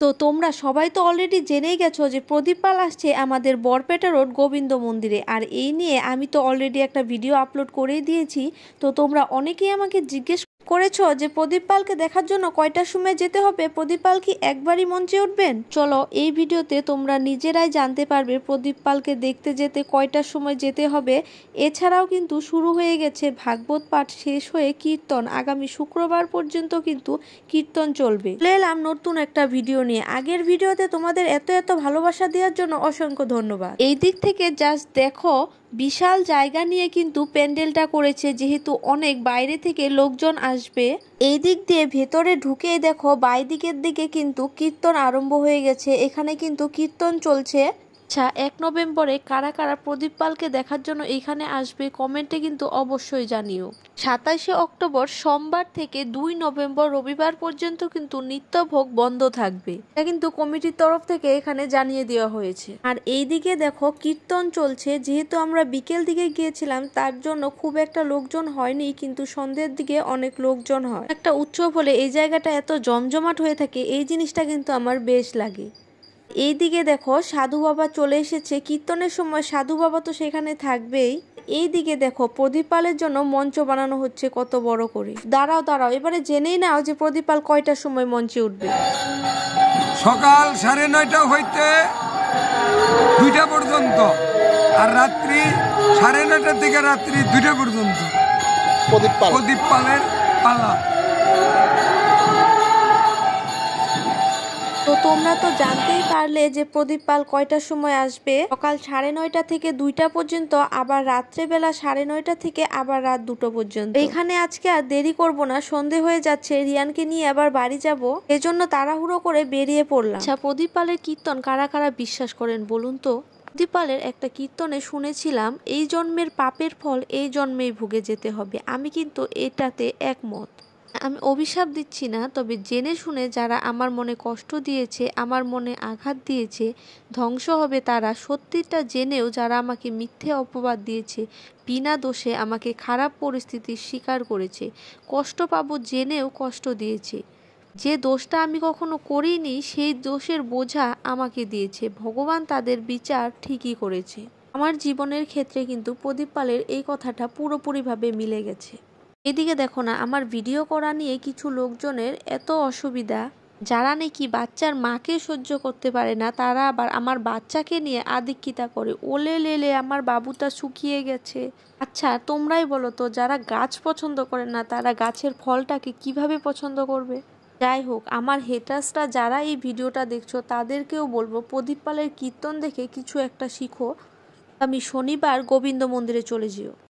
তো তোমরা সবাই তো অলরেডি জেনেই গেছো যে প্রদীপ পাল আসছে আমাদের বরপেটা রোড গোবিন্দ মন্দিরে। আর এই নিয়ে আমি তো অলরেডি একটা ভিডিও আপলোড করেই দিয়েছি। তো তোমরা অনেকেই আমাকে জিজ্ঞেস করেছো যে প্রদীপ পালকে দেখার জন্য কয়টার সময় যেতে হবে, প্রদীপ পাল কি একবারই মঞ্চে উঠবেন। চলো এই ভিডিওতে তোমরা নিজেরাই জানতে পারবে প্রদীপ পালকে দেখতে যেতে কয়টার সময় যেতে হবে। এছাড়াও কিন্তু শুরু হয়ে গেছে ভাগবত পাঠ শেষ হয়ে কীর্তন, আগামী শুক্রবার পর্যন্ত কিন্তু কীর্তন চলবে। চলে এলাম নতুন একটা ভিডিও নিয়ে। আগের ভিডিওতে তোমাদের এত এত ভালোবাসা দেওয়ার জন্য অসংখ্য ধন্যবাদ। এই দিক থেকে জাস্ট দেখো, বিশাল জায়গা নিয়ে কিন্তু প্যান্ডেলটা করেছে, যেহেতু অনেক বাইরে থেকে লোকজন আসবে। এই দিক দিয়ে ভেতরে ঢুকেই দেখো বাইদিকের দিকে কিন্তু কীর্তন আরম্ভ হয়ে গেছে। এখানে কিন্তু কীর্তন চলছে। আচ্ছা, 1 নভেম্বরে কারা কারা প্রদীপ পালকে দেখার জন্য এখানে আসবে কমেন্টে কিন্তু অবশ্যই জানিও। 27শে অক্টোবর সোমবার থেকে 2 নভেম্বর রবিবার পর্যন্ত কিন্তু নিত্যভোগ বন্ধ থাকবে। এটা কিন্তু কমিটির তরফ থেকে এখানে জানিয়ে দেওয়া হয়েছে। আর এই দিকে দেখো কীর্তন চলছে। যেহেতু আমরা বিকেল দিকে গিয়েছিলাম তার জন্য খুব একটা লোকজন হয়নি, কিন্তু সন্ধ্যের দিকে অনেক লোকজন হয়। একটা উৎসব হলে এই জায়গাটা এত জমজমাট হয়ে থাকে, এই জিনিসটা কিন্তু আমার বেশ লাগে। এইদিকে দেখো সাধু বাবা চলে এসেছে। কীর্তনের সময় সাধু বাবা তো সেখানে থাকবেই। এইদিকে দেখো প্রদীপ পালের জন্য মঞ্চ বানানো হচ্ছে কত বড় করে। দাঁড়াও দাঁড়াও, এবারে জেনেই নাও যে প্রদীপ পাল কয়টার সময় মঞ্চে উঠবে। সকাল 9:30 হইতে 2টা পর্যন্ত, আর রাত্রি 9:30 থেকে রাত্রি 2টা পর্যন্ত প্রদীপ পালের পালা। তো তোমরা তো জানতেই পারলে যে প্রদীপ পাল কয়টার সময় আসবে। সকাল 9:30 থেকে 2টা পর্যন্ত, আবার রাত্রেবেলা 9:30 থেকে আবার রাত 2টো পর্যন্ত। এখানে আজকে আর দেরি করব না, সন্ধে হয়ে যাচ্ছে, রিয়ানকে নিয়ে আবার বাড়ি যাব, এজন্য তাড়াহুড়ো করে বেরিয়ে পড়লাম। আচ্ছা, প্রদীপ পালের কীর্তন কারা কারা বিশ্বাস করেন বলুন তো। প্রদীপ পালের একটা কীর্তনে শুনেছিলাম এই জন্মের পাপের ফল এই জন্মেই ভুগে যেতে হবে। আমি কিন্তু এটাতে একমত। আমি অভিশাপ দিচ্ছি না, তবে জেনে শুনে যারা আমার মনে কষ্ট দিয়েছে, আমার মনে আঘাত দিয়েছে, ধ্বংস হবে তারা। সত্যিটা জেনেও যারা আমাকে মিথ্যে অপবাদ দিয়েছে, বিনা দোষে আমাকে খারাপ পরিস্থিতির শিকার করেছে, কষ্ট পাবো জেনেও কষ্ট দিয়েছে, যে দোষটা আমি কখনো করিনি সেই দোষের বোঝা আমাকে দিয়েছে, ভগবান তাদের বিচার ঠিকই করেছে। আমার জীবনের ক্ষেত্রে কিন্তু প্রদীপ পালের এই কথাটা পুরোপুরিভাবে মিলে গেছে। এদিকে দেখো না, আমার ভিডিও করা নিয়ে কিছু লোকজনের এত অসুবিধা, যারা নাকি বাচ্চার মাকে সহ্য করতে পারে না, তারা আবার আমার বাচ্চাকে নিয়ে আদিক্ষিতা করে। ওলে লেলে আমার বাবুটা শুকিয়ে গেছে। আচ্ছা তোমরাই বলো তো, যারা গাছ পছন্দ করে না তারা গাছের ফলটাকে কিভাবে পছন্দ করবে। যাই হোক, আমার হেটার্সরা যারা এই ভিডিওটা দেখছো তাদেরকেও বলবো প্রদীপ পালের কীর্তন দেখে কিছু একটা শিখো। আমি শনিবার গোবিন্দ মন্দিরে চলে যেও।